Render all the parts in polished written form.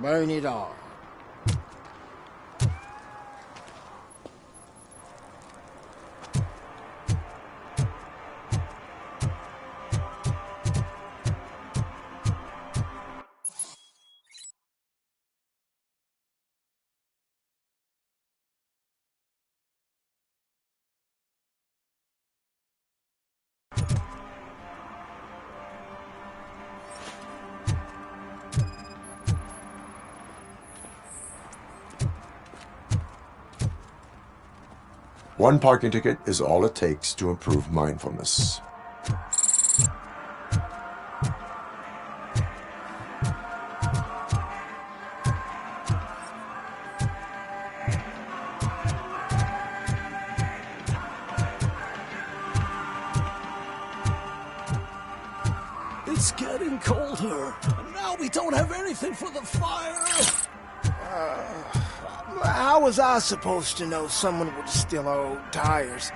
Burn it all. One parking ticket is all it takes to improve mindfulness. It's getting colder, and now we don't have anything for the fire. How was I supposed to know someone would steal our old tires?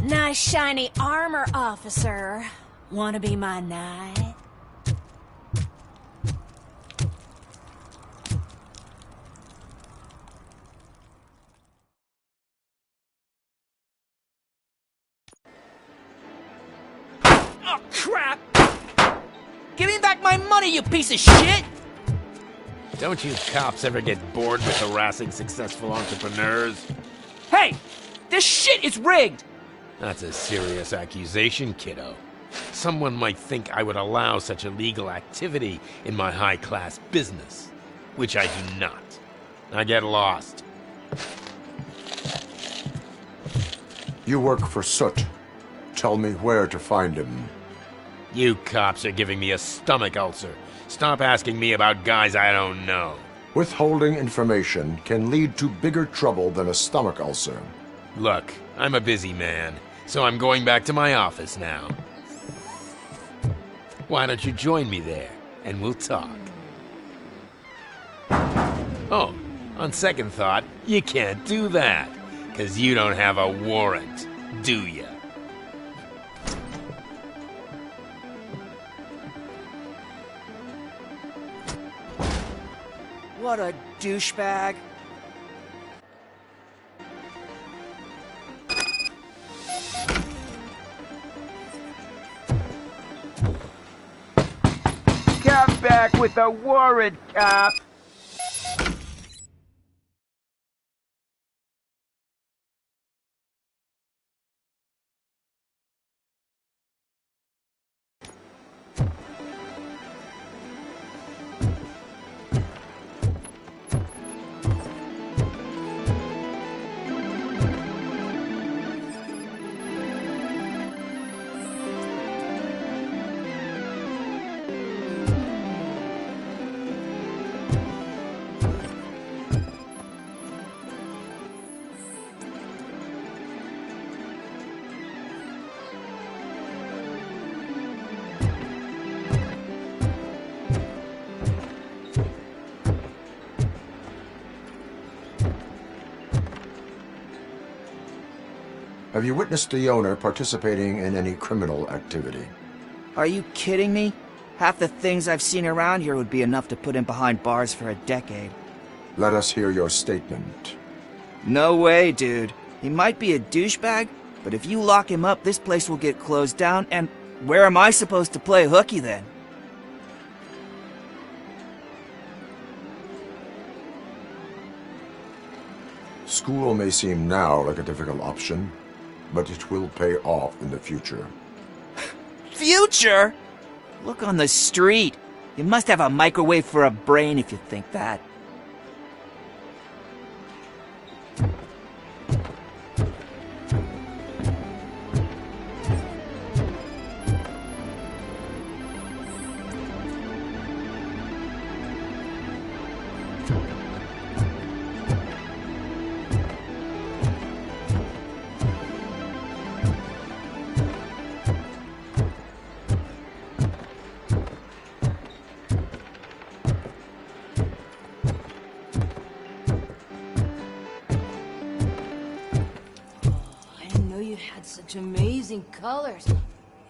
Nice shiny armor, officer. Wanna be my knight? Oh, crap! Give me back my money, you piece of shit! Don't you cops ever get bored with harassing successful entrepreneurs? Hey! This shit is rigged! That's a serious accusation, kiddo. Someone might think I would allow such illegal activity in my high-class business, which I do not. Now get lost. You work for Soot. Tell me where to find him. You cops are giving me a stomach ulcer. Stop asking me about guys I don't know. Withholding information can lead to bigger trouble than a stomach ulcer. Look, I'm a busy man, so I'm going back to my office now. Why don't you join me there, and we'll talk. Oh, on second thought, you can't do that, 'cause you don't have a warrant, do ya? What a douchebag. Come back with a warrant, cop! Have you witnessed the owner participating in any criminal activity? Are you kidding me? Half the things I've seen around here would be enough to put him behind bars for a decade. Let us hear your statement. No way, dude. He might be a douchebag, but if you lock him up, this place will get closed down, and where am I supposed to play hooky then? School may seem now like a difficult option, but it will pay off in the future. Future? Look on the street. You must have a microwave for a brain if you think that. Such amazing colors.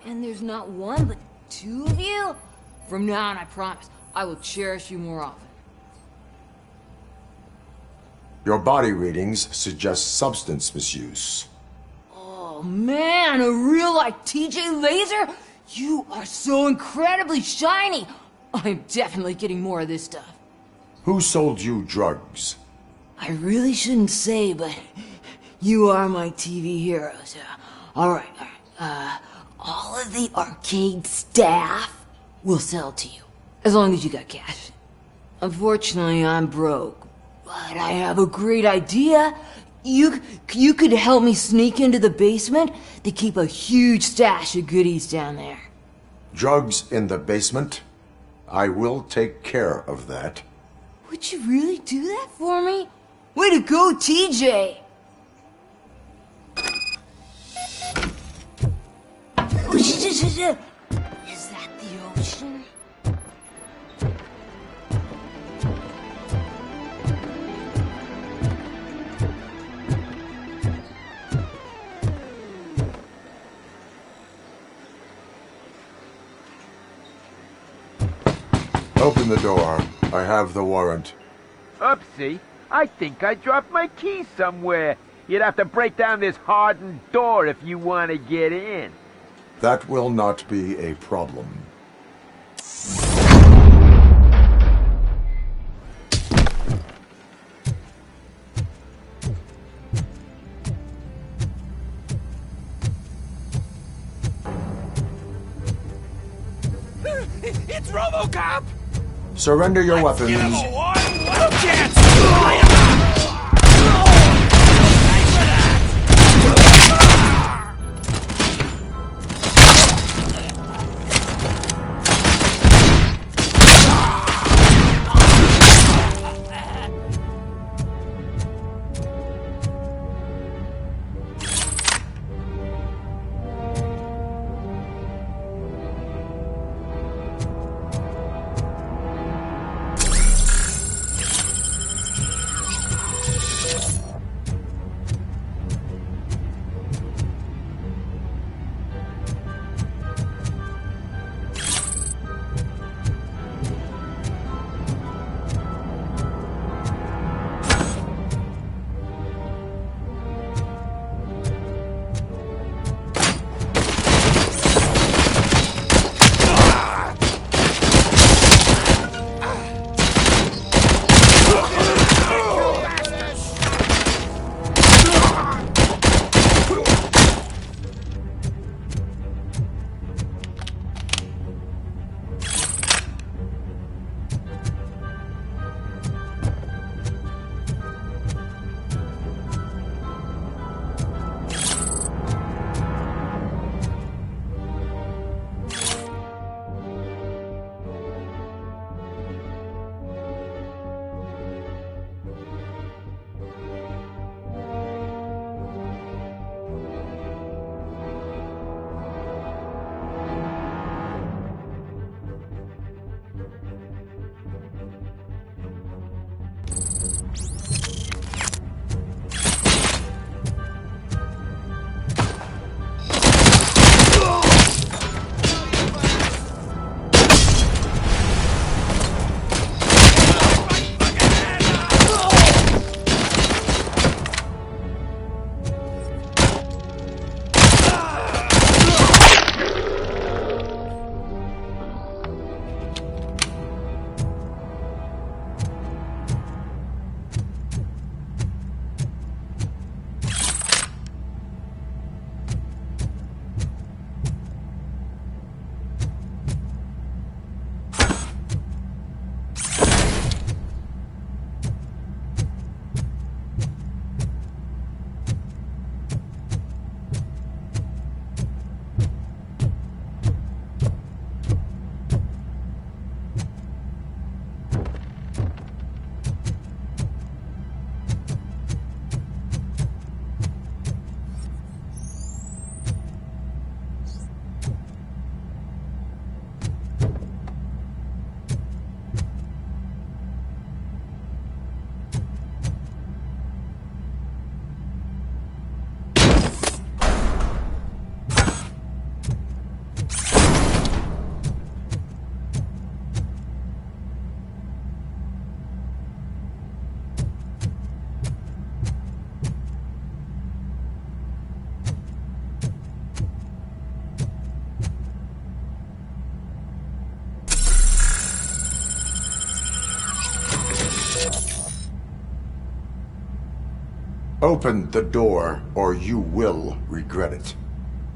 And there's not one, but two of you? From now on, I promise, I will cherish you more often. Your body readings suggest substance misuse. Oh man, a real like TJ Laser? You are so incredibly shiny. I'm definitely getting more of this stuff. Who sold you drugs? I really shouldn't say, but you are my TV heroes. All right. All of the arcade staff will sell to you, as long as you got cash. Unfortunately, I'm broke, but I have a great idea. You could help me sneak into the basement to keep a huge stash of goodies down there. Drugs in the basement? I will take care of that. Would you really do that for me? Way to go, TJ! Is that the ocean? Open the door. I have the warrant. Oopsie. I think I dropped my key somewhere. You'd have to break down this hardened door if you want to get in. That will not be a problem. It's Robocop! Surrender your weapons. Give him a one chance! Open the door, or you will regret it.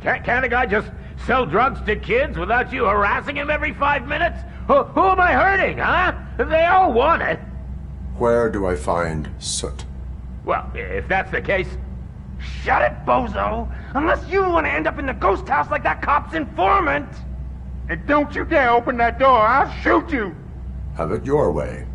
Can't a guy just sell drugs to kids without you harassing him every 5 minutes? Who am I hurting, huh? They all want it. Where do I find Soot? Well, if that's the case... Shut it, bozo! Unless you want to end up in the ghost house like that cop's informant! And don't you dare open that door, I'll shoot you! Have it your way.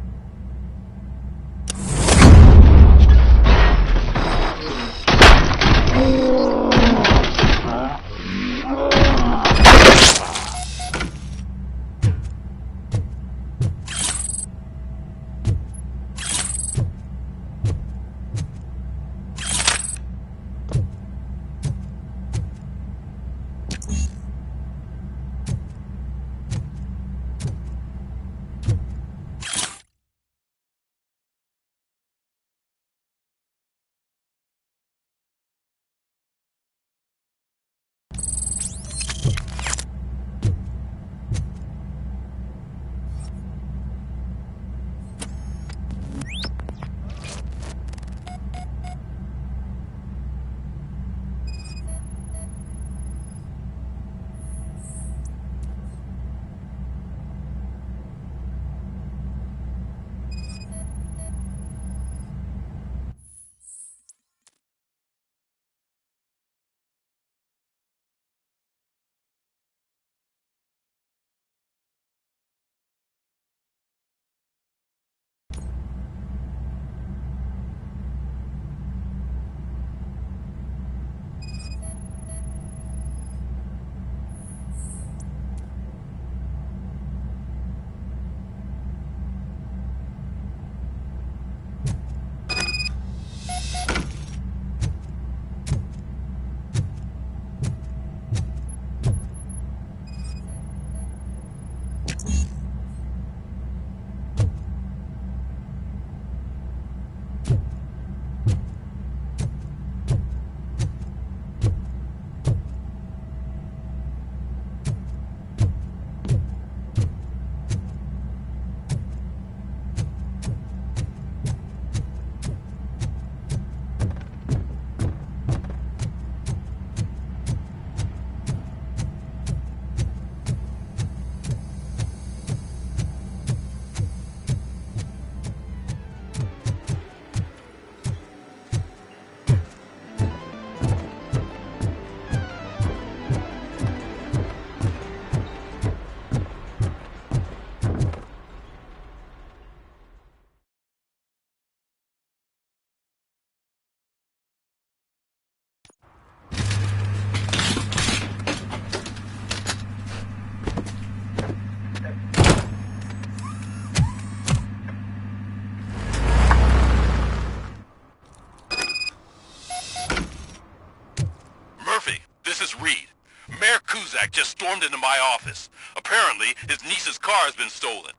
Just stormed into my office. Apparently, his niece's car has been stolen.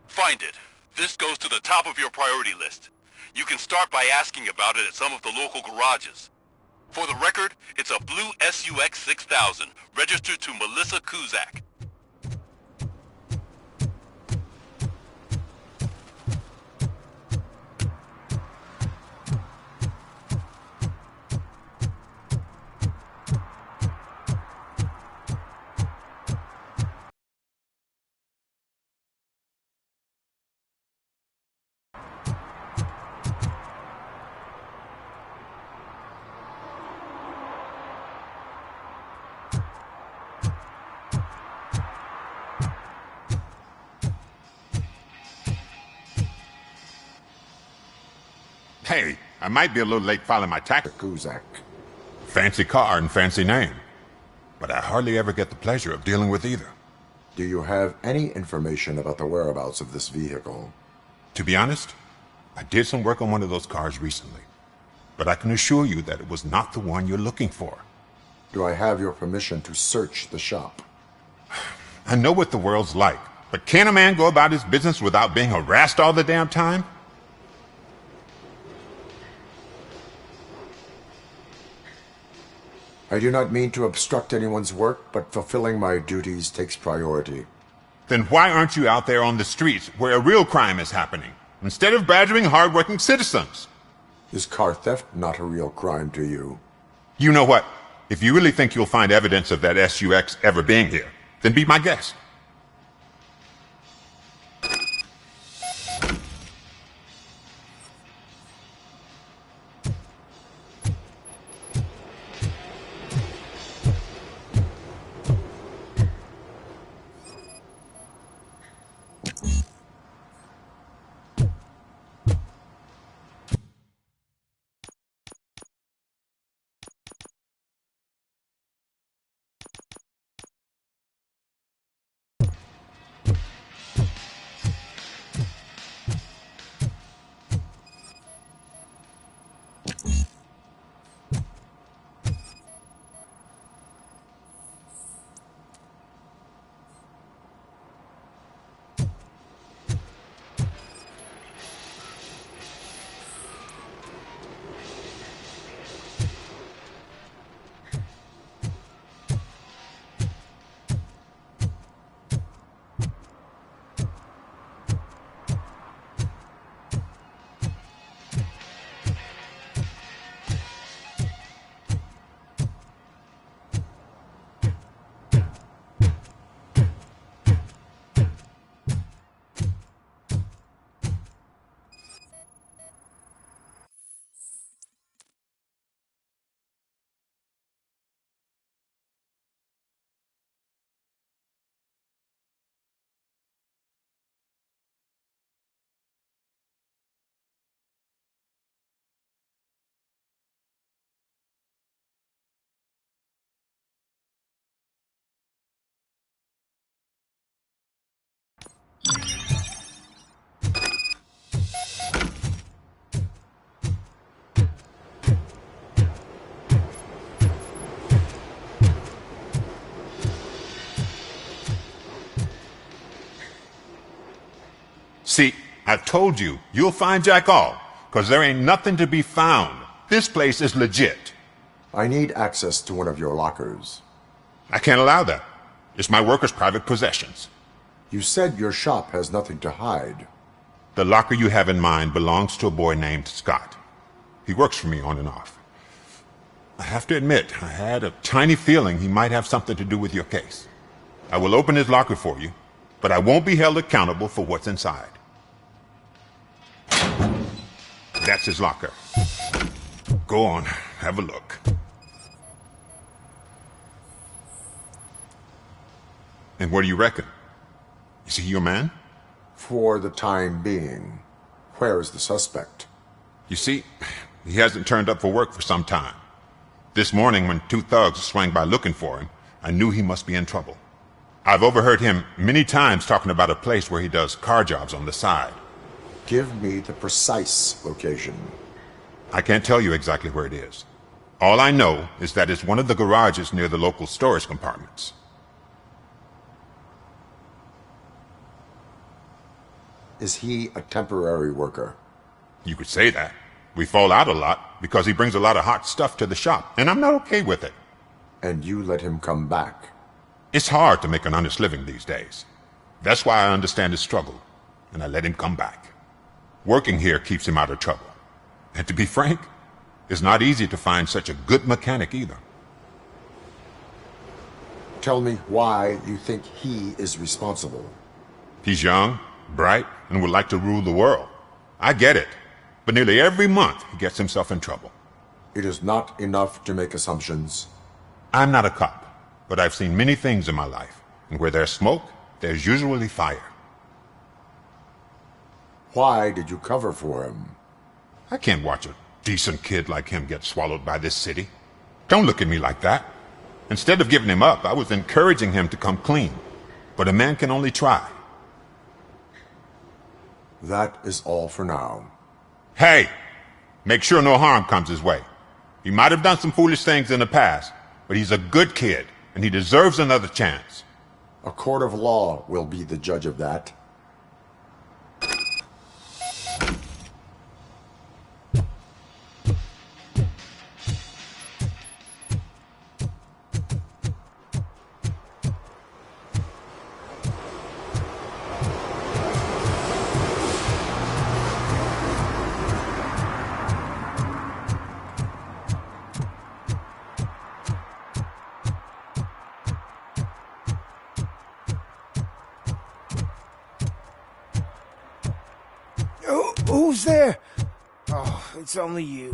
Find it. This goes to the top of your priority list. You can start by asking about it at some of the local garages. For the record, it's a blue SUX 6000, registered to Melissa Kuzak. Hey, I might be a little late filing my tax. Kuzak. Fancy car and fancy name. But I hardly ever get the pleasure of dealing with either. Do you have any information about the whereabouts of this vehicle? To be honest, I did some work on one of those cars recently. But I can assure you that it was not the one you're looking for. Do I have your permission to search the shop? I know what the world's like, but can a man go about his business without being harassed all the damn time? I do not mean to obstruct anyone's work, but fulfilling my duties takes priority. Then why aren't you out there on the streets where a real crime is happening, instead of badgering hard-working citizens? Is car theft not a real crime to you? You know what? If you really think you'll find evidence of that SUX ever being here, then be my guest. See, I told you, you'll find Jack all, because there ain't nothing to be found. This place is legit. I need access to one of your lockers. I can't allow that. It's my workers' private possessions. You said your shop has nothing to hide. The locker you have in mind belongs to a boy named Scott. He works for me on and off. I have to admit, I had a tiny feeling he might have something to do with your case. I will open his locker for you, but I won't be held accountable for what's inside. That's his locker. Go on, have a look. And what do you reckon? Is he your man? For the time being. Where is the suspect? You see, he hasn't turned up for work for some time. This morning, when two thugs swang by looking for him, I knew he must be in trouble. I've overheard him many times talking about a place where he does car jobs on the side. Give me the precise location. I can't tell you exactly where it is. All I know is that it's one of the garages near the local storage compartments. Is he a temporary worker? You could say that. We fall out a lot because he brings a lot of hot stuff to the shop, and I'm not okay with it. And you let him come back? It's hard to make an honest living these days. That's why I understand his struggle, and I let him come back. Working here keeps him out of trouble. And to be frank, it's not easy to find such a good mechanic either. Tell me why you think he is responsible. He's young, bright, and would like to rule the world. I get it. But nearly every month he gets himself in trouble. It is not enough to make assumptions. I'm not a cop, but I've seen many things in my life. And where there's smoke, there's usually fire. Why did you cover for him? I can't watch a decent kid like him get swallowed by this city. Don't look at me like that. Instead of giving him up, I was encouraging him to come clean. But a man can only try. That is all for now. Hey! Make sure no harm comes his way. He might have done some foolish things in the past, but he's a good kid, and he deserves another chance. A court of law will be the judge of that. Who's there? Oh, it's only you.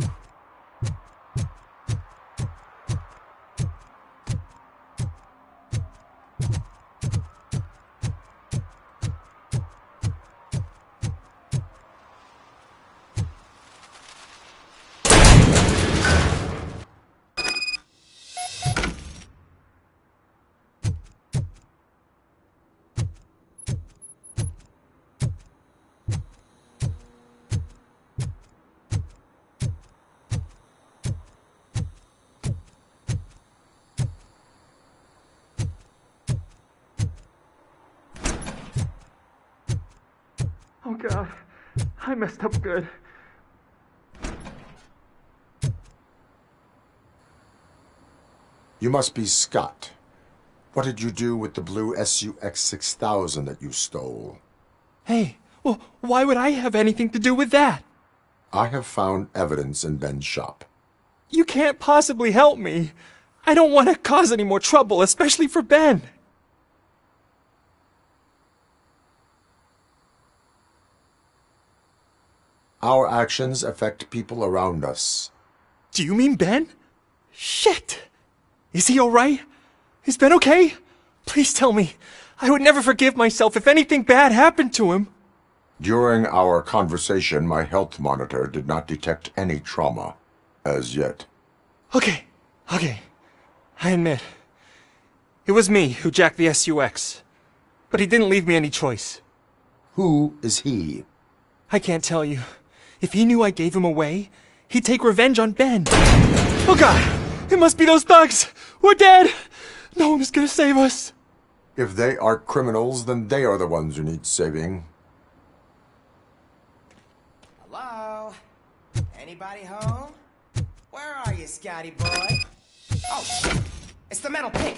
Oh God, I messed up good. You must be Scott. What did you do with the blue SUX 6000 that you stole? Hey, well, why would I have anything to do with that? I have found evidence in Ben's shop. You can't possibly help me. I don't want to cause any more trouble, especially for Ben. Our actions affect people around us. Do you mean Ben? Shit! Is he alright? Is Ben okay? Please tell me. I would never forgive myself if anything bad happened to him. During our conversation, my health monitor did not detect any trauma, as yet. Okay. I admit. It was me who jacked the SUX. But he didn't leave me any choice. Who is he? I can't tell you. If he knew I gave him away, he'd take revenge on Ben. Oh God! It must be those thugs! We're dead! No one is gonna save us. If they are criminals, then they are the ones who need saving. Hello? Anybody home? Where are you, Scotty boy? Oh, shit! It's the metal pig!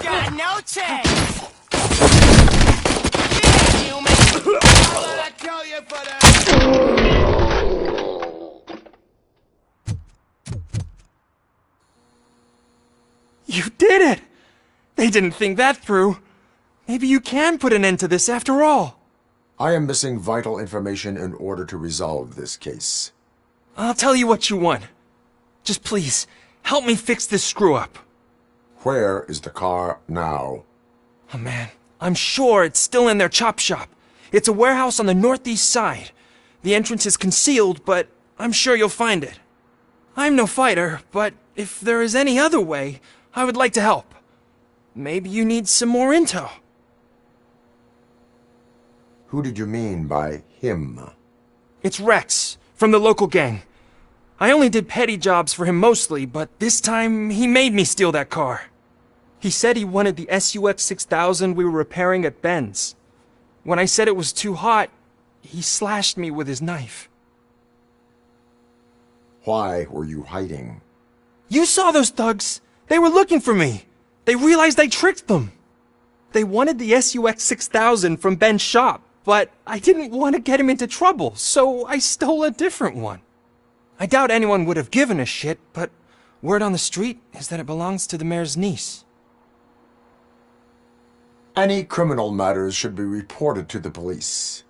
Got no chance! Yeah, human! I'll let I kill you for that! You did it! They didn't think that through. Maybe you can put an end to this after all. I am missing vital information in order to resolve this case. I'll tell you what you want. Just please, help me fix this screw-up. Where is the car now? Oh man, I'm sure it's still in their chop shop. It's a warehouse on the northeast side. The entrance is concealed, but I'm sure you'll find it. I'm no fighter, but if there is any other way, I would like to help. Maybe you need some more intel. Who did you mean by him? It's Rex, from the local gang. I only did petty jobs for him mostly, but this time he made me steal that car. He said he wanted the SUX 6000 we were repairing at Ben's. When I said it was too hot, he slashed me with his knife. Why were you hiding? You saw those thugs! They were looking for me! They realized I tricked them! They wanted the SUX 6000 from Ben's shop, but I didn't want to get him into trouble, so I stole a different one. I doubt anyone would have given a shit, but word on the street is that it belongs to the mayor's niece. Any criminal matters should be reported to the police.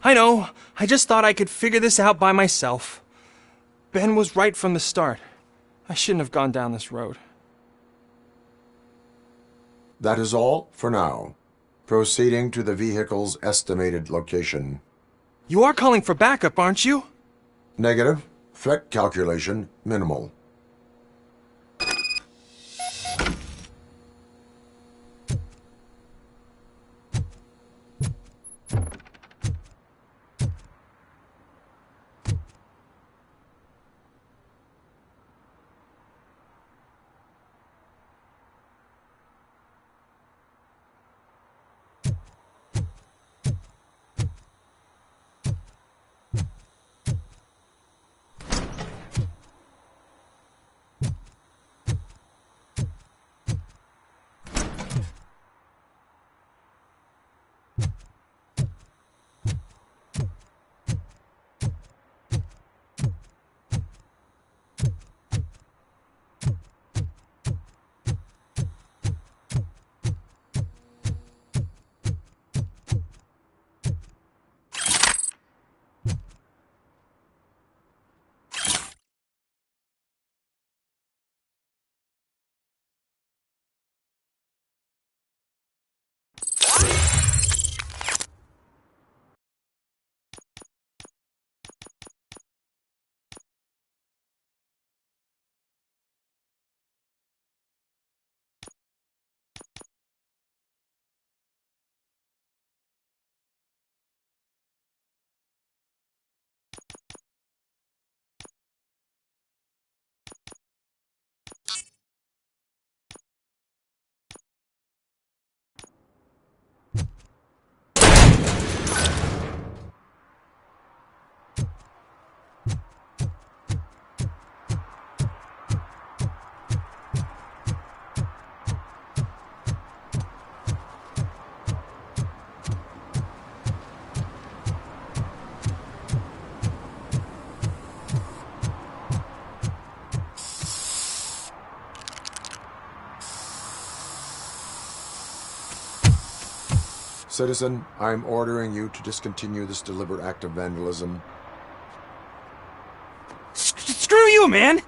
I know. I just thought I could figure this out by myself. Ben was right from the start. I shouldn't have gone down this road. That is all for now. Proceeding to the vehicle's estimated location. You are calling for backup, aren't you? Negative. Threat calculation minimal. Citizen, I'm ordering you to discontinue this deliberate act of vandalism. Screw you, man!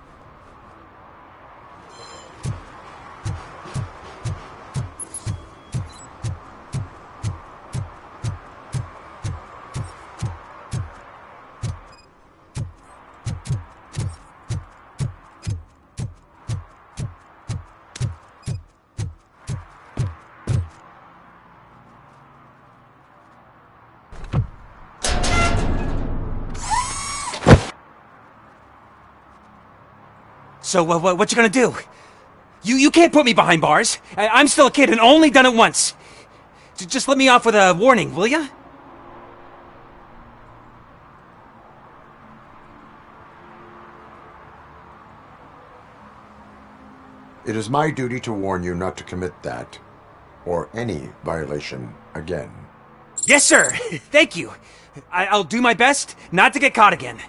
So, what you gonna do? You can't put me behind bars. I'm still a kid and only done it once. Just let me off with a warning, will ya? It is my duty to warn you not to commit that, or any violation, again. Yes, sir! Thank you. I'll do my best not to get caught again.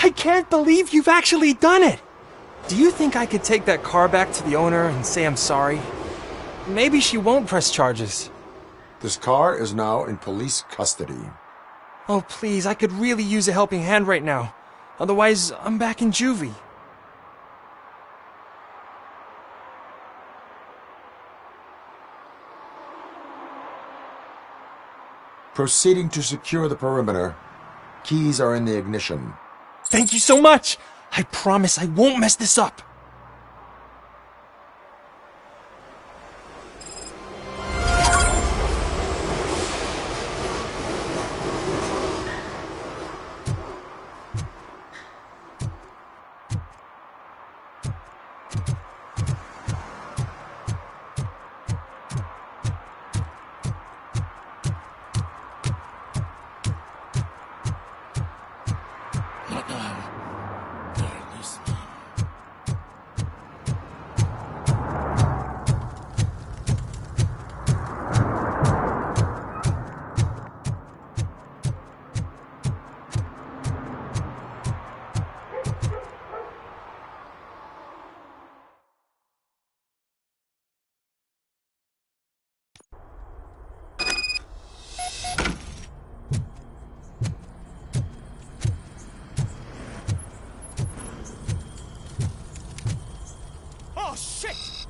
I can't believe you've actually done it! Do you think I could take that car back to the owner and say I'm sorry? Maybe she won't press charges. This car is now in police custody. Oh, please, I could really use a helping hand right now. Otherwise, I'm back in juvie. Proceeding to secure the perimeter. Keys are in the ignition. Thank you so much! I promise I won't mess this up.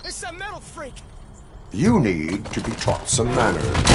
It's a metal freak! You need to be taught some manners.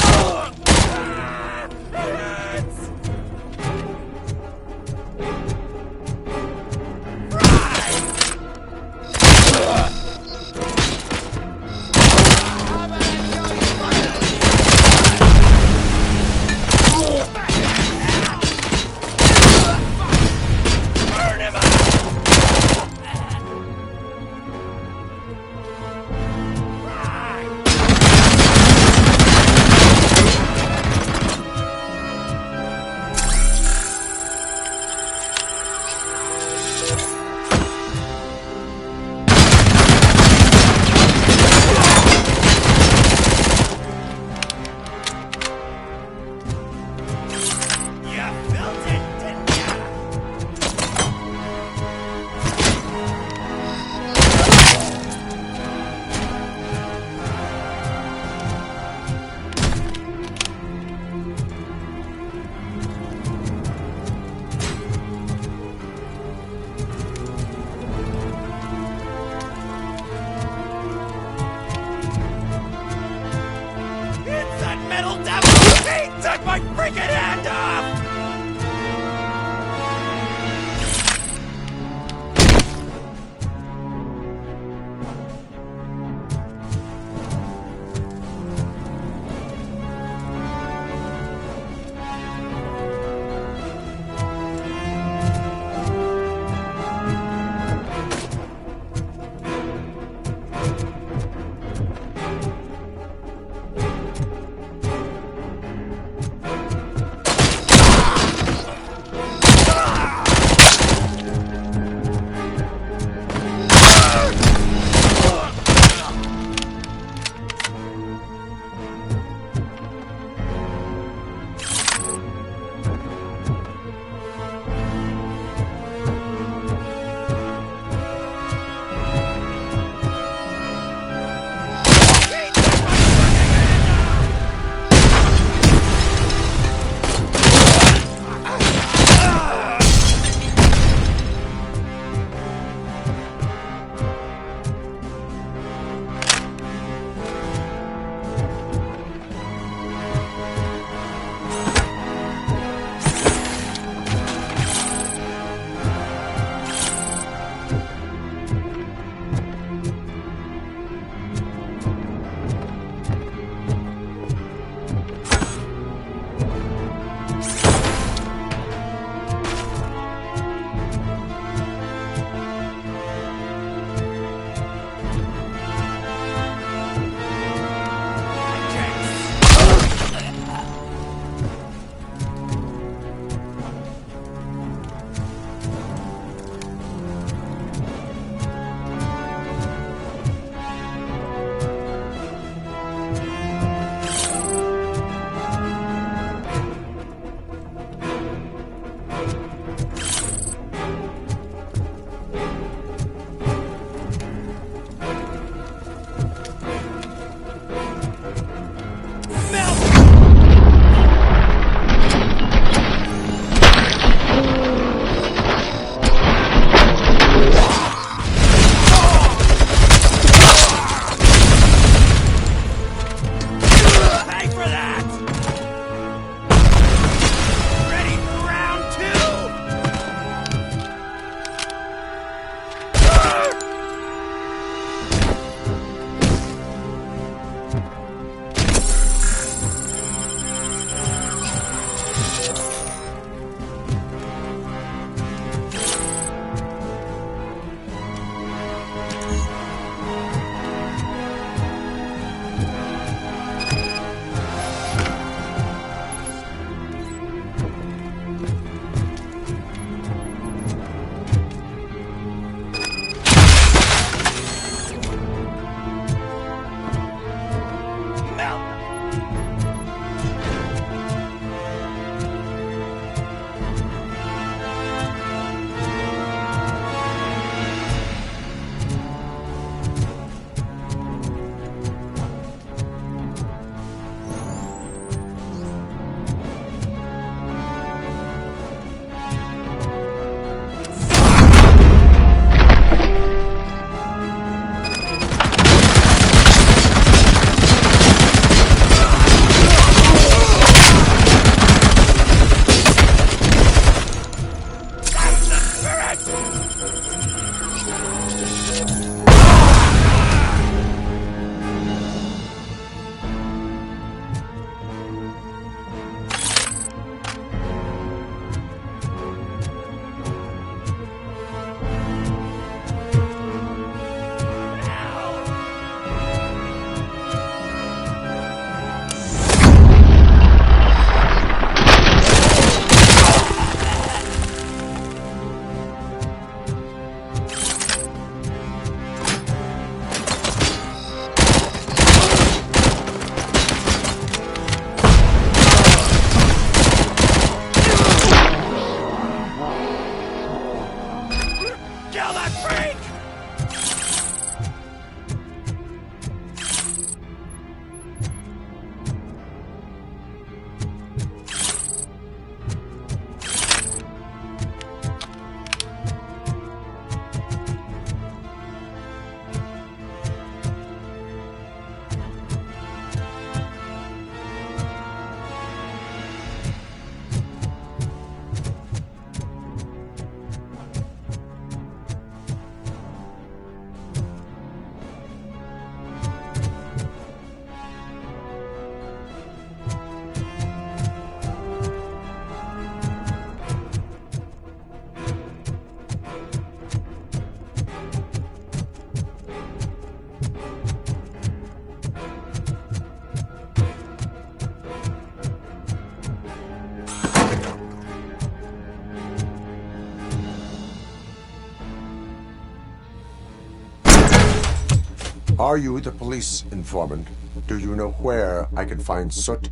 Are you the police informant? Do you know where I can find Soot?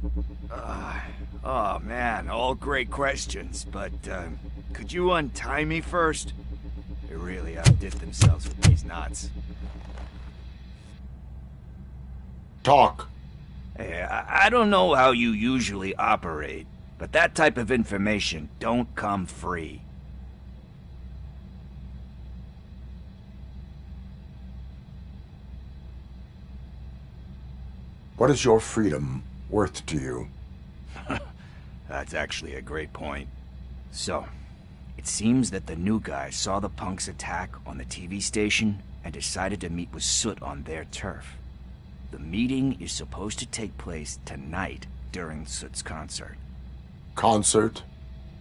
Oh man, all great questions, but could you untie me first? They really outdid themselves with these knots. Talk. Hey, I don't know how you usually operate, but that type of information don't come free. What is your freedom worth to you? That's actually a great point. So, it seems that the new guy saw the punks' attack on the TV station and decided to meet with Soot on their turf. The meeting is supposed to take place tonight during Soot's concert. Concert?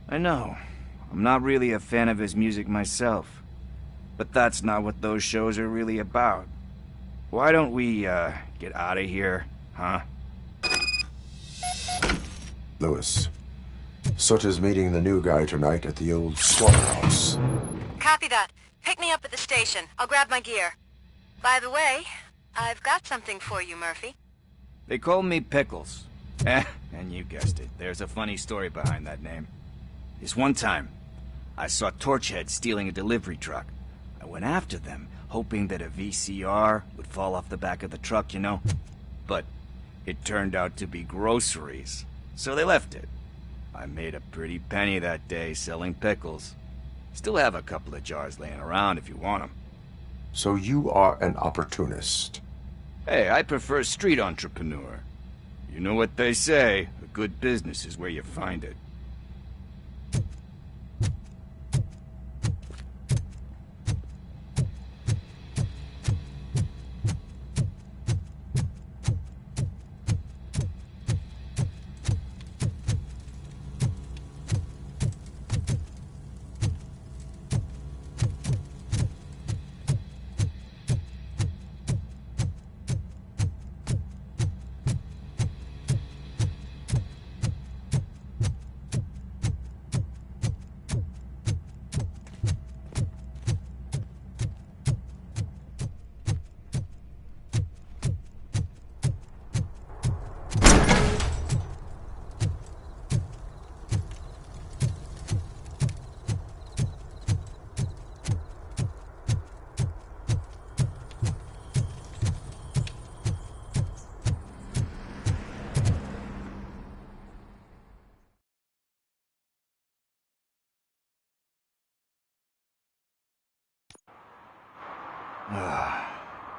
I know. I'm not really a fan of his music myself. But that's not what those shows are really about. Why don't we, get out of here, huh? Lewis, Soot is meeting the new guy tonight at the old slaughterhouse. Copy that. Pick me up at the station. I'll grab my gear. By the way, I've got something for you, Murphy. They call me Pickles. And you guessed it. There's a funny story behind that name. This one time, I saw Torchhead stealing a delivery truck. I went after them, hoping that a VCR would fall off the back of the truck, you know? But it turned out to be groceries. So they left it. I made a pretty penny that day selling pickles. Still have a couple of jars laying around if you want them. So you are an opportunist. Hey, I prefer street entrepreneur. You know what they say, a good business is where you find it.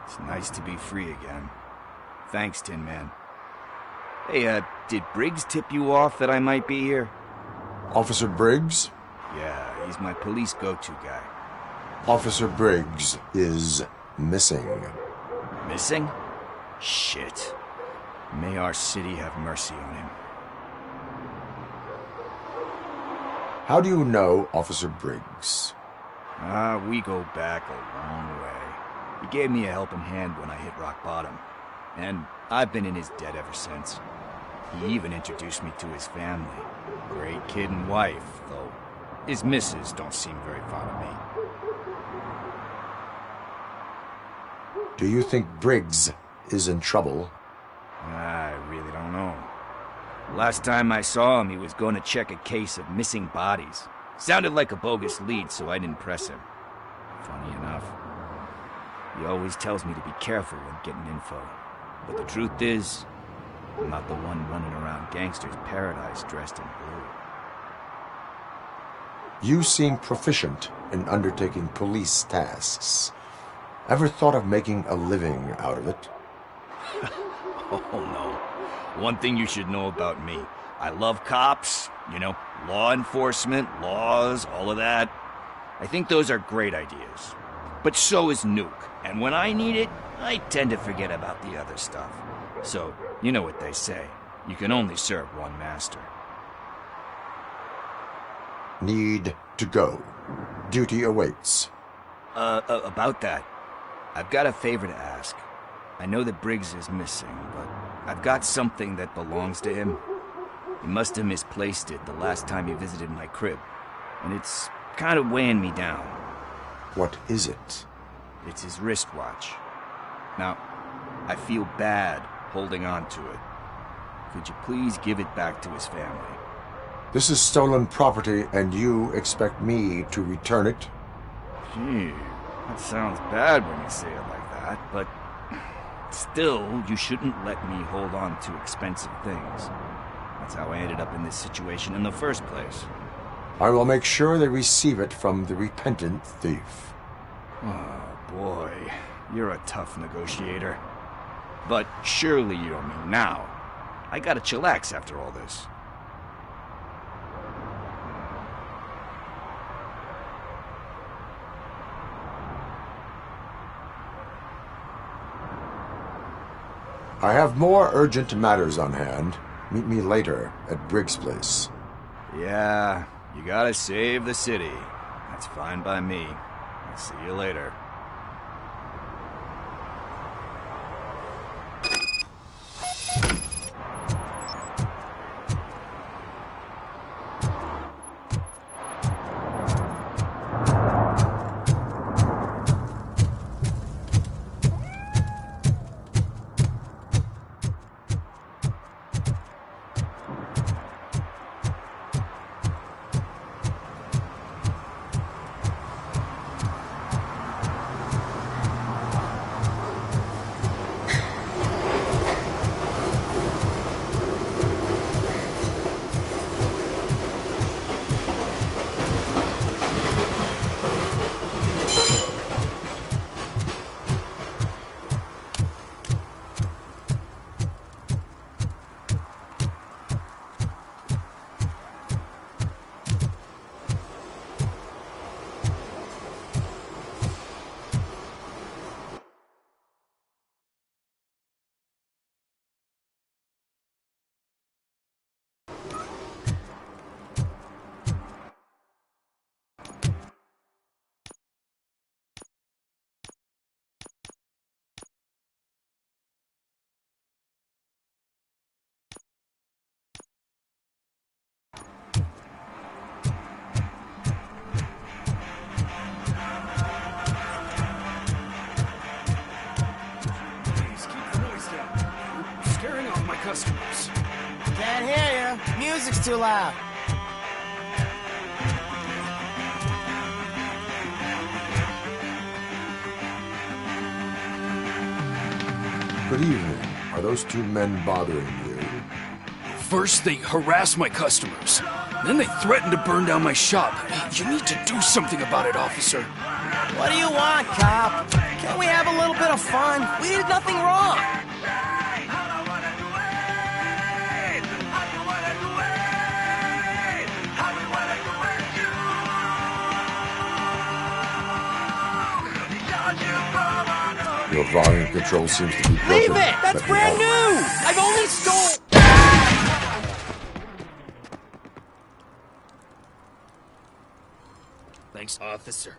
It's nice to be free again. Thanks, Tin Man. Hey, did Briggs tip you off that I might be here? Officer Briggs? Yeah, he's my police go-to guy. Officer Briggs is missing. Missing? Shit. May our city have mercy on him. How do you know Officer Briggs? We go back a long way. He gave me a helping hand when I hit rock bottom, and I've been in his debt ever since. He even introduced me to his family. Great kid and wife, though his missus don't seem very fond of me. Do you think Briggs is in trouble? I really don't know. Last time I saw him, he was going to check a case of missing bodies. Sounded like a bogus lead, so I didn't press him. Funny enough. He always tells me to be careful when getting info. But the truth is, I'm not the one running around gangster's paradise dressed in blue. You seem proficient in undertaking police tasks. Ever thought of making a living out of it? Oh, no. One thing you should know about me. I love cops, you know, law enforcement, laws, all of that. I think those are great ideas. But so is Nuke. And when I need it, I tend to forget about the other stuff. So, you know what they say. You can only serve one master. Need to go. Duty awaits. About that, I've got a favor to ask. I know that Briggs is missing, but I've got something that belongs to him. He must have misplaced it the last time he visited my crib, and it's kind of weighing me down. What is it? It's his wristwatch. Now, I feel bad holding on to it. Could you please give it back to his family? This is stolen property, and you expect me to return it? Gee, that sounds bad when you say it like that, but still, you shouldn't let me hold on to expensive things. That's how I ended up in this situation in the first place. I will make sure they receive it from the repentant thief. Oh, boy. You're a tough negotiator. But surely you don't mean now. I gotta chillax after all this. I have more urgent matters on hand. Meet me later at Briggs' place. Yeah, you gotta save the city. That's fine by me. I'll see you later. Customers. Can't hear you. Music's too loud. Good evening. Are those two men bothering you? First, they harass my customers. Then they threaten to burn down my shop. You need to do something about it, officer. What do you want, cop? Can't we have a little bit of fun? We did nothing wrong. Your volume control seems to be broken. Leave it! That's brand new! I've only stole... Thanks, officer.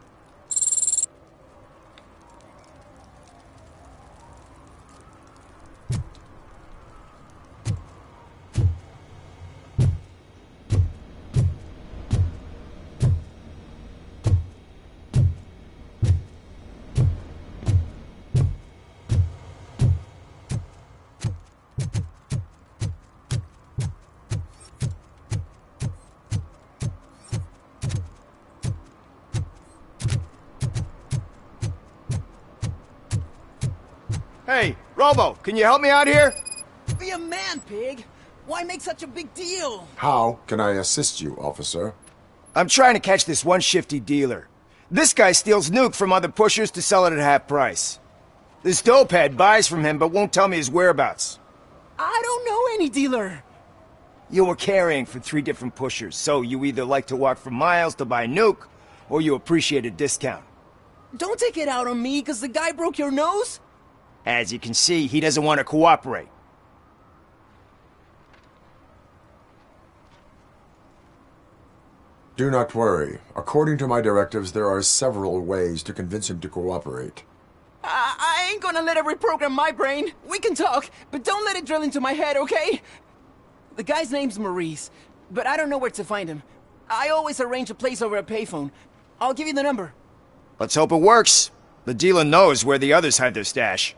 Hey, Robo, can you help me out here? Be a man, pig. Why make such a big deal? How can I assist you, officer? I'm trying to catch this one shifty dealer. This guy steals nuke from other pushers to sell it at half price. This dopehead buys from him but won't tell me his whereabouts. I don't know any dealer. You were carrying for 3 different pushers, so you either like to walk for miles to buy nuke, or you appreciate a discount. Don't take it out on me, because the guy broke your nose? As you can see, he doesn't want to cooperate. Do not worry. According to my directives, there are several ways to convince him to cooperate. I ain't gonna let it reprogram my brain. We can talk, but don't let it drill into my head, okay? The guy's name's Maurice, but I don't know where to find him. I always arrange a place over a payphone. I'll give you the number. Let's hope it works. The dealer knows where the others hide their stash.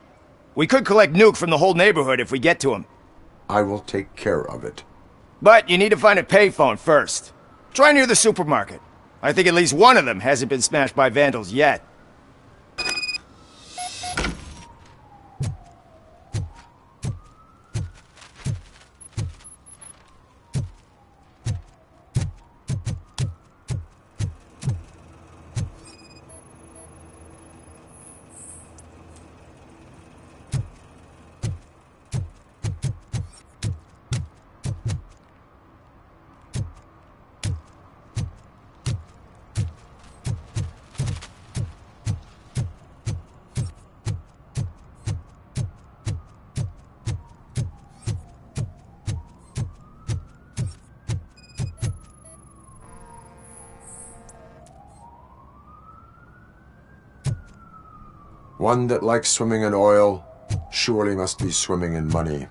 We could collect Nuke from the whole neighborhood if we get to him. I will take care of it. But you need to find a payphone first. Try near the supermarket. I think at least one of them hasn't been smashed by vandals yet. One that likes swimming in oil surely must be swimming in money.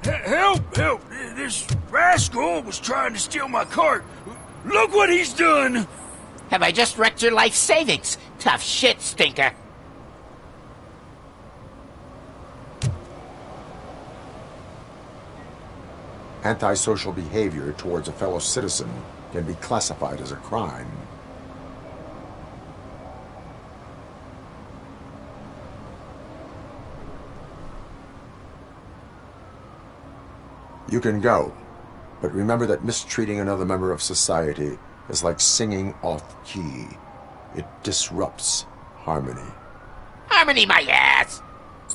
Help! Help! This rascal was trying to steal my cart. Look what he's done! Have I just wrecked your life savings? Tough shit, stinker. Antisocial behavior towards a fellow citizen can be classified as a crime. You can go, but remember that mistreating another member of society is like singing off key. It disrupts harmony. Harmony my ass!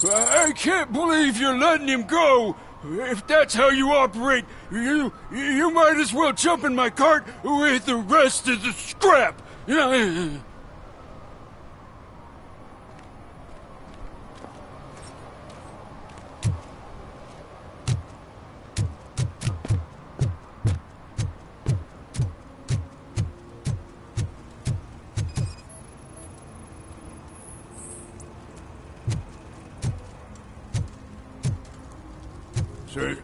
I can't believe you're letting him go! If that's how you operate, you might as well jump in my cart with the rest of the scrap!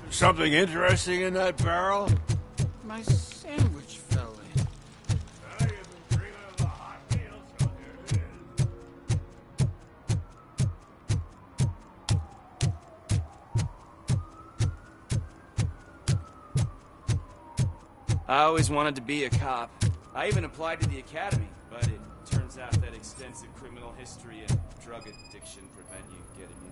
Something interesting in that barrel? My sandwich fell in. I have been dreaming of the hot meals, so there it is. I always wanted to be a cop. I even applied to the academy, but it turns out that extensive criminal history and drug addiction prevent you getting in.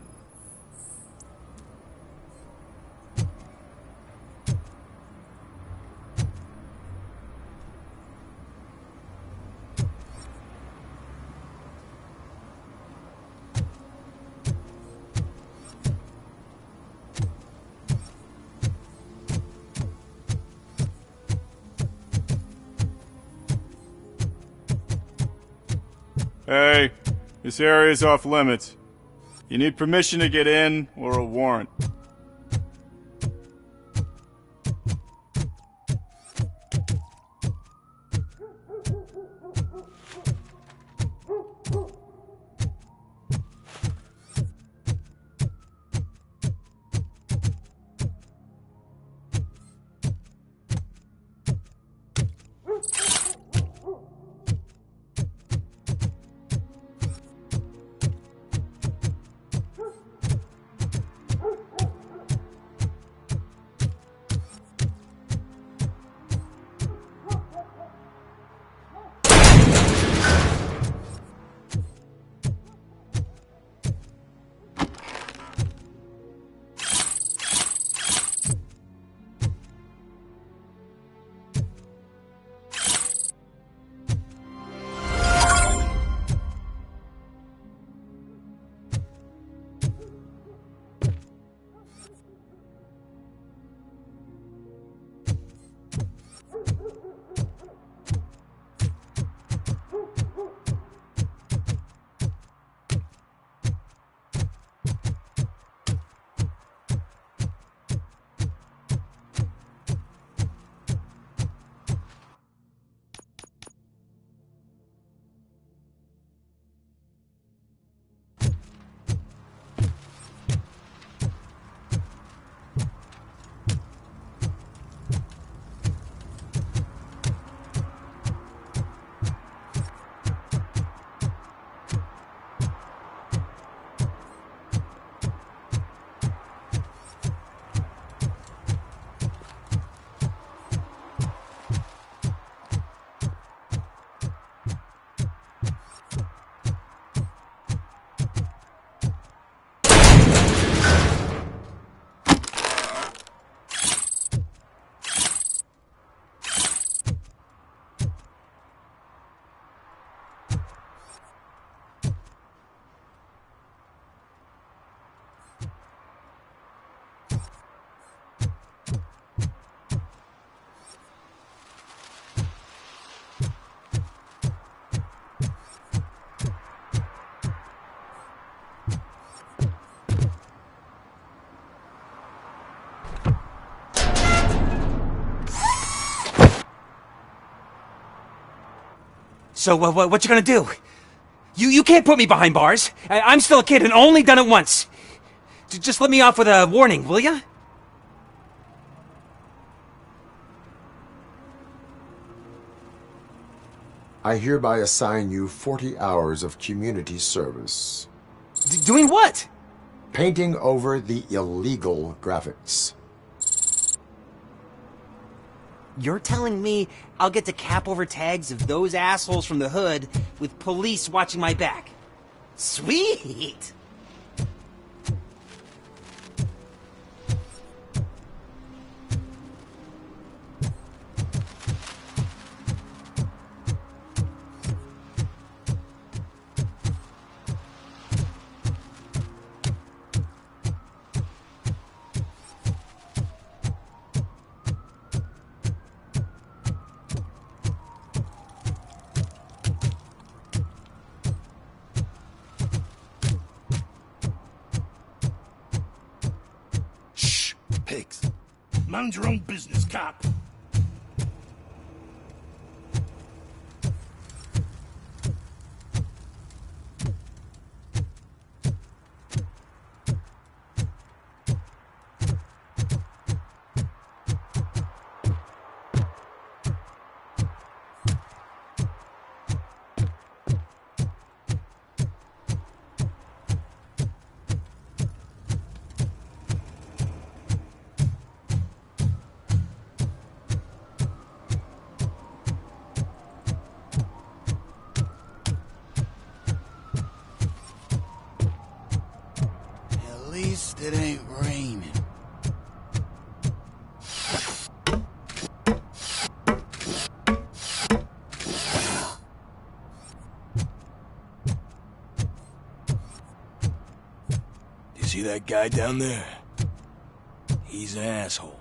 Hey, this area is off limits. You need permission to get in or a warrant. So, what you gonna do? You can't put me behind bars. I'm still a kid and only done it once. Just let me off with a warning, will ya? I hereby assign you 40 hours of community service. Doing what? Painting over the illegal graphics. You're telling me I'll get to cap over tags of those assholes from the hood with police watching my back? Sweet! Pigs. Mind your own business, cop. At least it ain't raining. You see that guy down there? He's an asshole.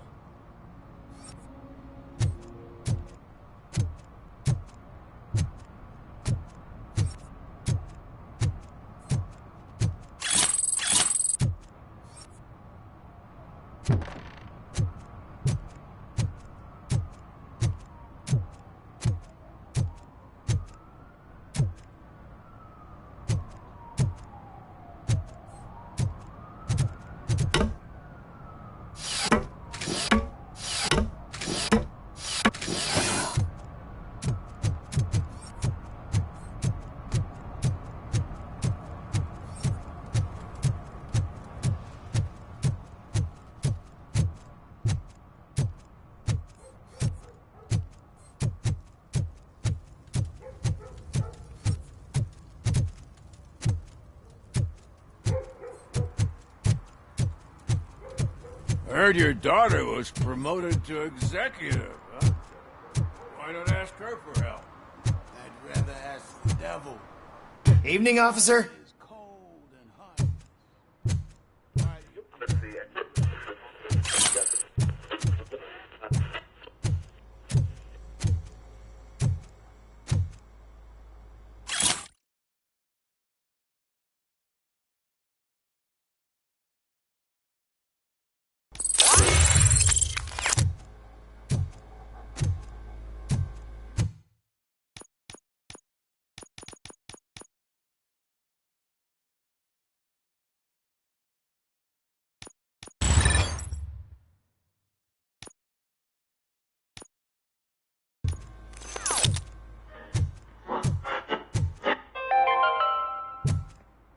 I heard your daughter was promoted to executive, huh? Why not ask her for help? I'd rather ask the devil. Evening, officer.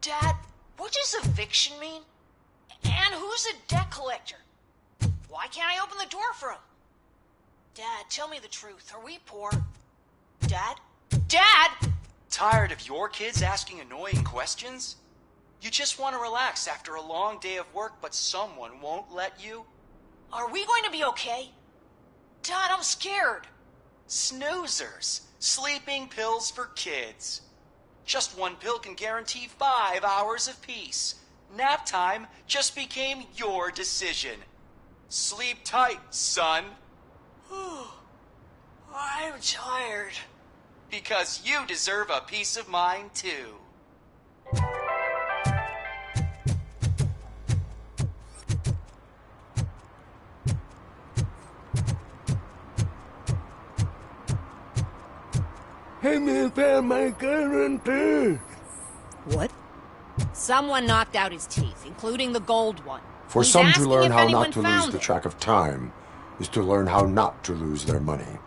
Dad, what does eviction mean? And who's a debt collector? Why can't I open the door for him? Dad, tell me the truth. Are we poor? Dad? Dad! Tired of your kids asking annoying questions? You just want to relax after a long day of work, but someone won't let you? Are we going to be okay? Dad, I'm scared. Snoozers. Sleeping pills for kids. Just one pill can guarantee 5 hours of peace. Nap time just became your decision. Sleep tight, son. I'm tired. Because you deserve a peace of mind, too. Hey man, found my gun on purse. What? Someone knocked out his teeth, including the gold one. For He's some to asking learn if how anyone not to lose found the it. track of time is to learn how not to lose their money.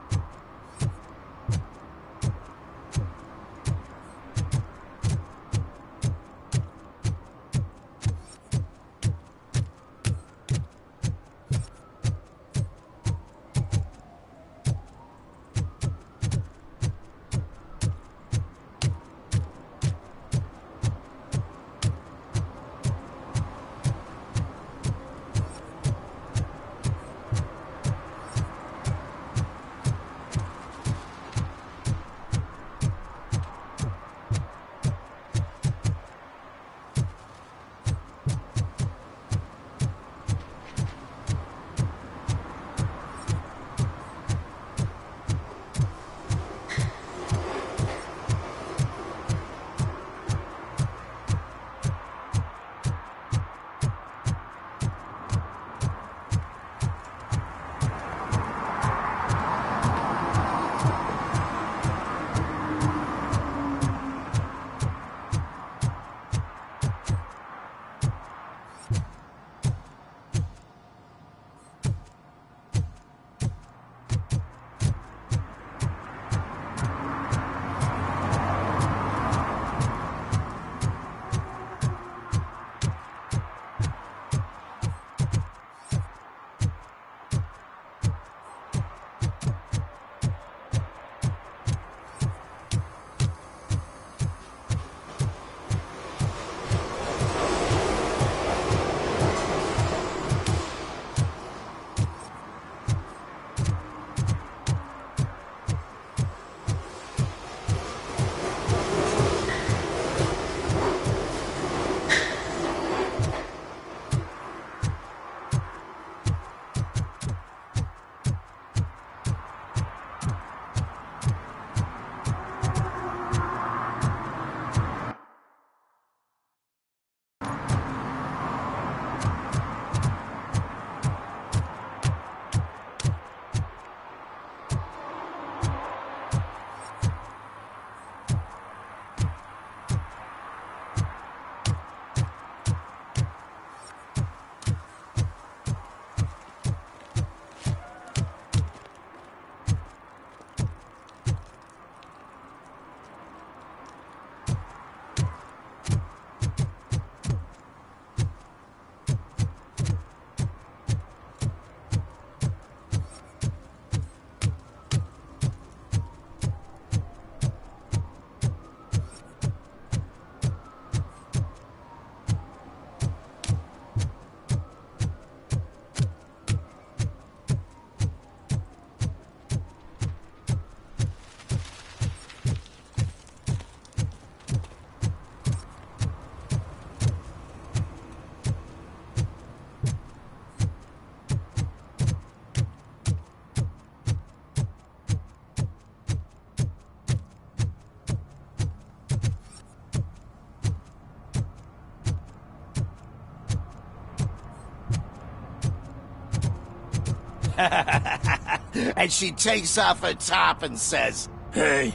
And she takes off her top and says, Hey,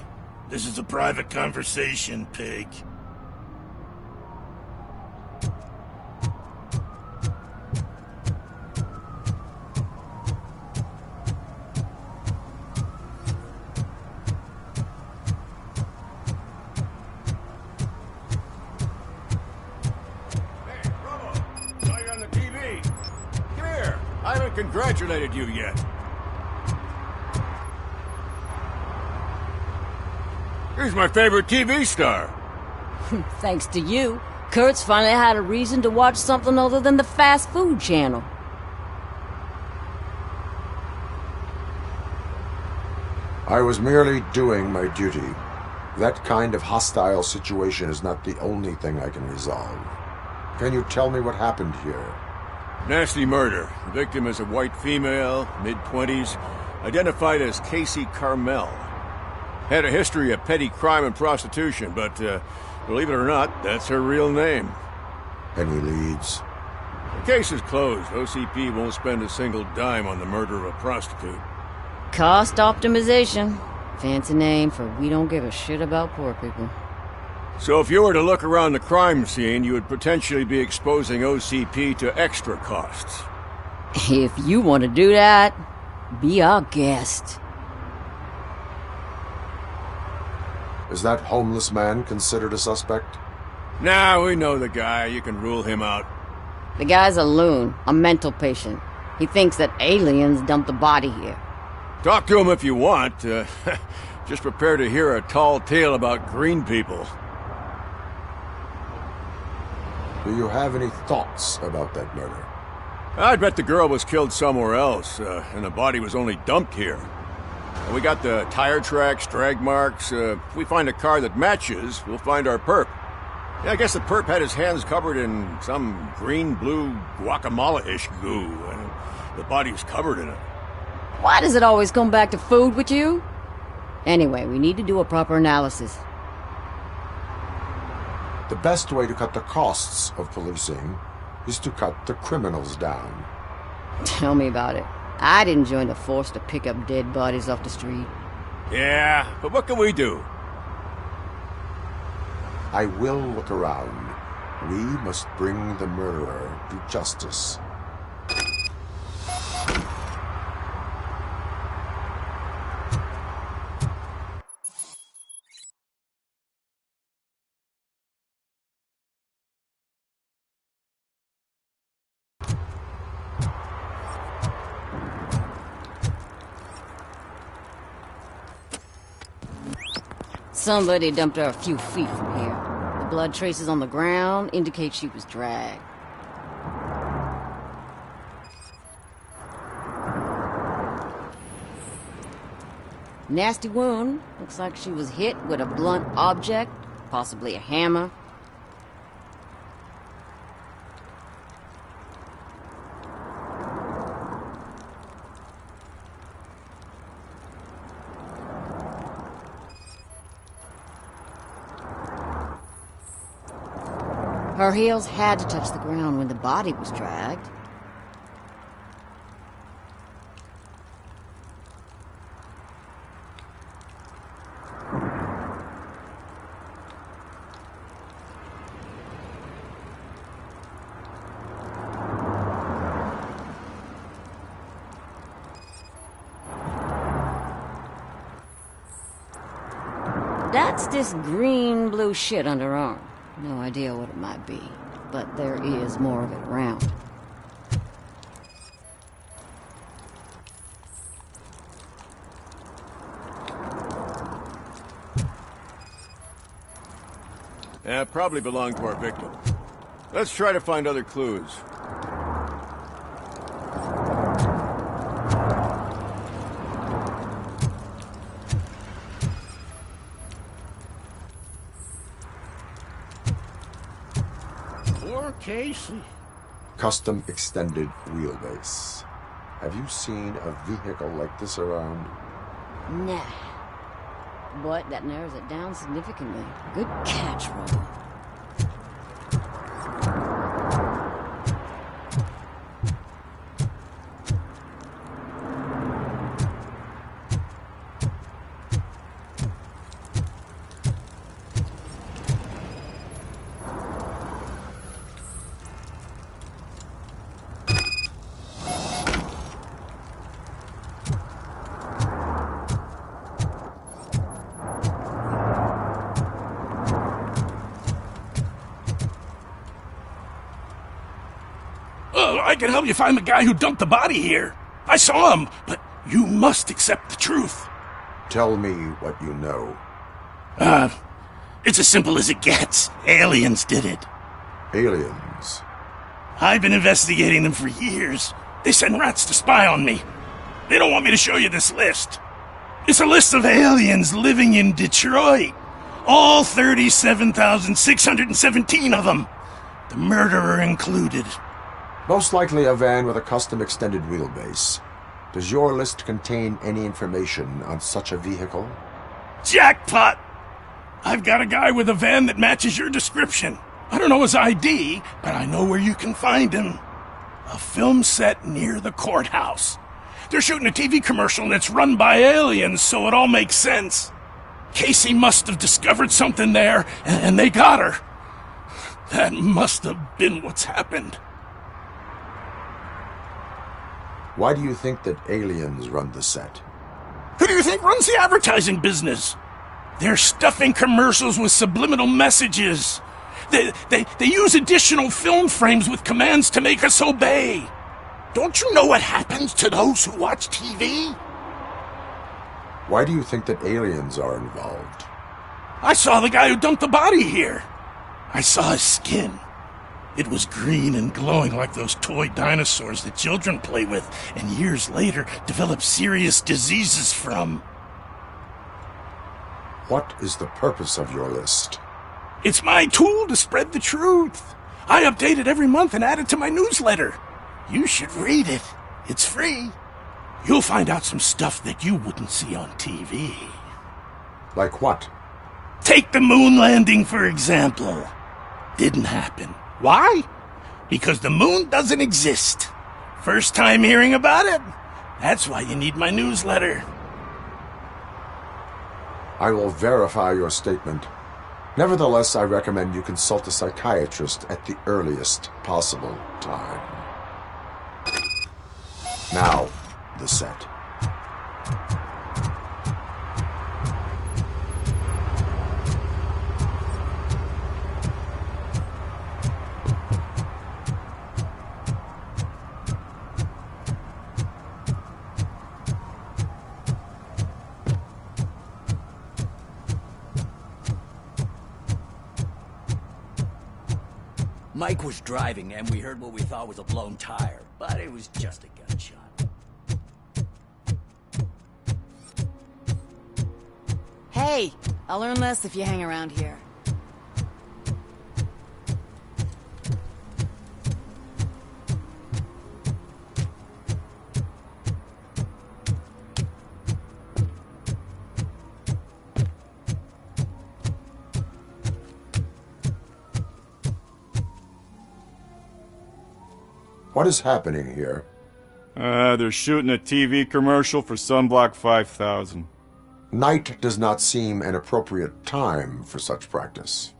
this is a private conversation, pig. Saw you on the TV. Come here. I haven't congratulated you yet. He's my favorite TV star. Thanks to you, Kurt's finally had a reason to watch something other than the fast food channel. I was merely doing my duty. That kind of hostile situation is not the only thing I can resolve. Can you tell me what happened here? Nasty murder. The victim is a white female, mid-20s, identified as Casey Carmel. Had a history of petty crime and prostitution, but believe it or not, that's her real name. Any leads? The case is closed. OCP won't spend a single dime on the murder of a prostitute. Cost optimization. Fancy name for we don't give a shit about poor people. So if you were to look around the crime scene, you would potentially be exposing OCP to extra costs. If you want to do that, be our guest. Is that homeless man considered a suspect? Nah, we know the guy. You can rule him out. The guy's a loon, a mental patient. He thinks that aliens dumped the body here. Talk to him if you want. Just prepare to hear a tall tale about green people. Do you have any thoughts about that murder? I'd bet the girl was killed somewhere else, and the body was only dumped here. We got the tire tracks, drag marks. If we find a car that matches, we'll find our perp. Yeah, I guess the perp had his hands covered in some green-blue guacamole-ish goo. The body's covered in it. Why does it always come back to food with you? Anyway, we need to do a proper analysis. The best way to cut the costs of policing is to cut the criminals down. Tell me about it. I didn't join the force to pick up dead bodies off the street. Yeah, but what can we do? I will look around. We must bring the murderer to justice. Somebody dumped her a few feet from here. The blood traces on the ground indicate she was dragged. Nasty wound. Looks like she was hit with a blunt object, possibly a hammer. Her heels had to touch the ground when the body was dragged. That's this green-blue shit under her arm. No idea what it might be, but there is more of it around. Yeah, probably belonged to our victim. Let's try to find other clues. Casey. Custom extended wheelbase. Have you seen a vehicle like this around? Nah. But that narrows it down significantly. Good catch, Robo. I can help you find the guy who dumped the body here. I saw him, but you must accept the truth. Tell me what you know. It's as simple as it gets. Aliens did it. Aliens? I've been investigating them for years. They send rats to spy on me. They don't want me to show you this list. It's a list of aliens living in Detroit. All 37,617 of them. The murderer included. Most likely a van with a custom extended wheelbase. Does your list contain any information on such a vehicle? Jackpot! I've got a guy with a van that matches your description. I don't know his ID, but I know where you can find him. A film set near the courthouse. They're shooting a TV commercial and it's run by aliens, so it all makes sense. Casey must have discovered something there, and they got her. That must have been what's happened. Why do you think that aliens run the set? Who do you think runs the advertising business? They're stuffing commercials with subliminal messages. They use additional film frames with commands to make us obey. Don't you know what happens to those who watch TV? Why do you think that aliens are involved? I saw the guy who dumped the body here. I saw his skin. It was green and glowing like those toy dinosaurs that children play with and years later develop serious diseases from. What is the purpose of your list? It's my tool to spread the truth. I update it every month and add it to my newsletter. You should read it. It's free. You'll find out some stuff that you wouldn't see on TV. Like what? Take the moon landing, for example. Didn't happen. Why? Because the moon doesn't exist. First time hearing about it? That's why you need my newsletter. I will verify your statement. Nevertheless, I recommend you consult a psychiatrist at the earliest possible time. Now, the set. Mike was driving, and we heard what we thought was a blown tire, but it was just a gunshot. Hey, I'll learn less if you hang around here. What is happening here? They're shooting a TV commercial for Sunblock 5000. Night does not seem an appropriate time for such practice.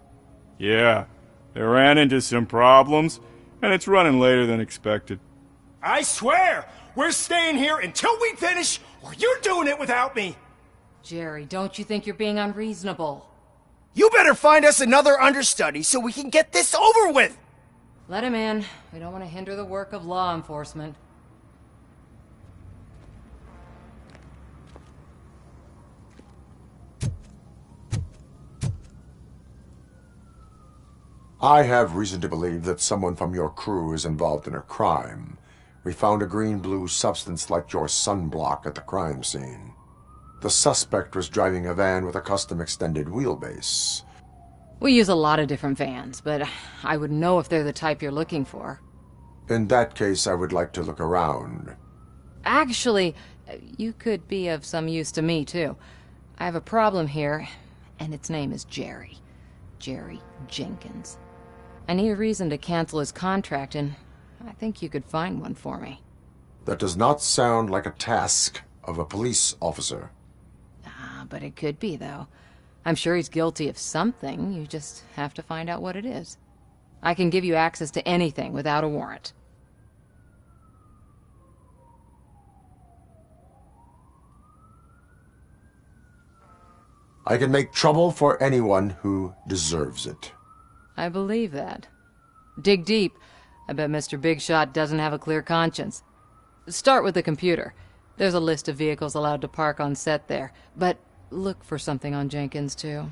Yeah, they ran into some problems, and it's running later than expected. I swear, we're staying here until we finish, or you're doing it without me. Jerry, don't you think you're being unreasonable? You better find us another understudy so we can get this over with. Let him in. We don't want to hinder the work of law enforcement. I have reason to believe that someone from your crew is involved in a crime. We found a green-blue substance like your sunblock at the crime scene. The suspect was driving a van with a custom extended wheelbase. We use a lot of different vans, but I wouldn't know if they're the type you're looking for. In that case, I would like to look around. Actually, you could be of some use to me, too. I have a problem here, and its name is Jerry. Jerry Jenkins. I need a reason to cancel his contract, and I think you could find one for me. That does not sound like a task of a police officer. But it could be, though. I'm sure he's guilty of something. You just have to find out what it is. I can give you access to anything without a warrant. I can make trouble for anyone who deserves it. I believe that. Dig deep. I bet Mr. Big Shot doesn't have a clear conscience. Start with the computer. There's a list of vehicles allowed to park on set there, but look for something on Jenkins, too.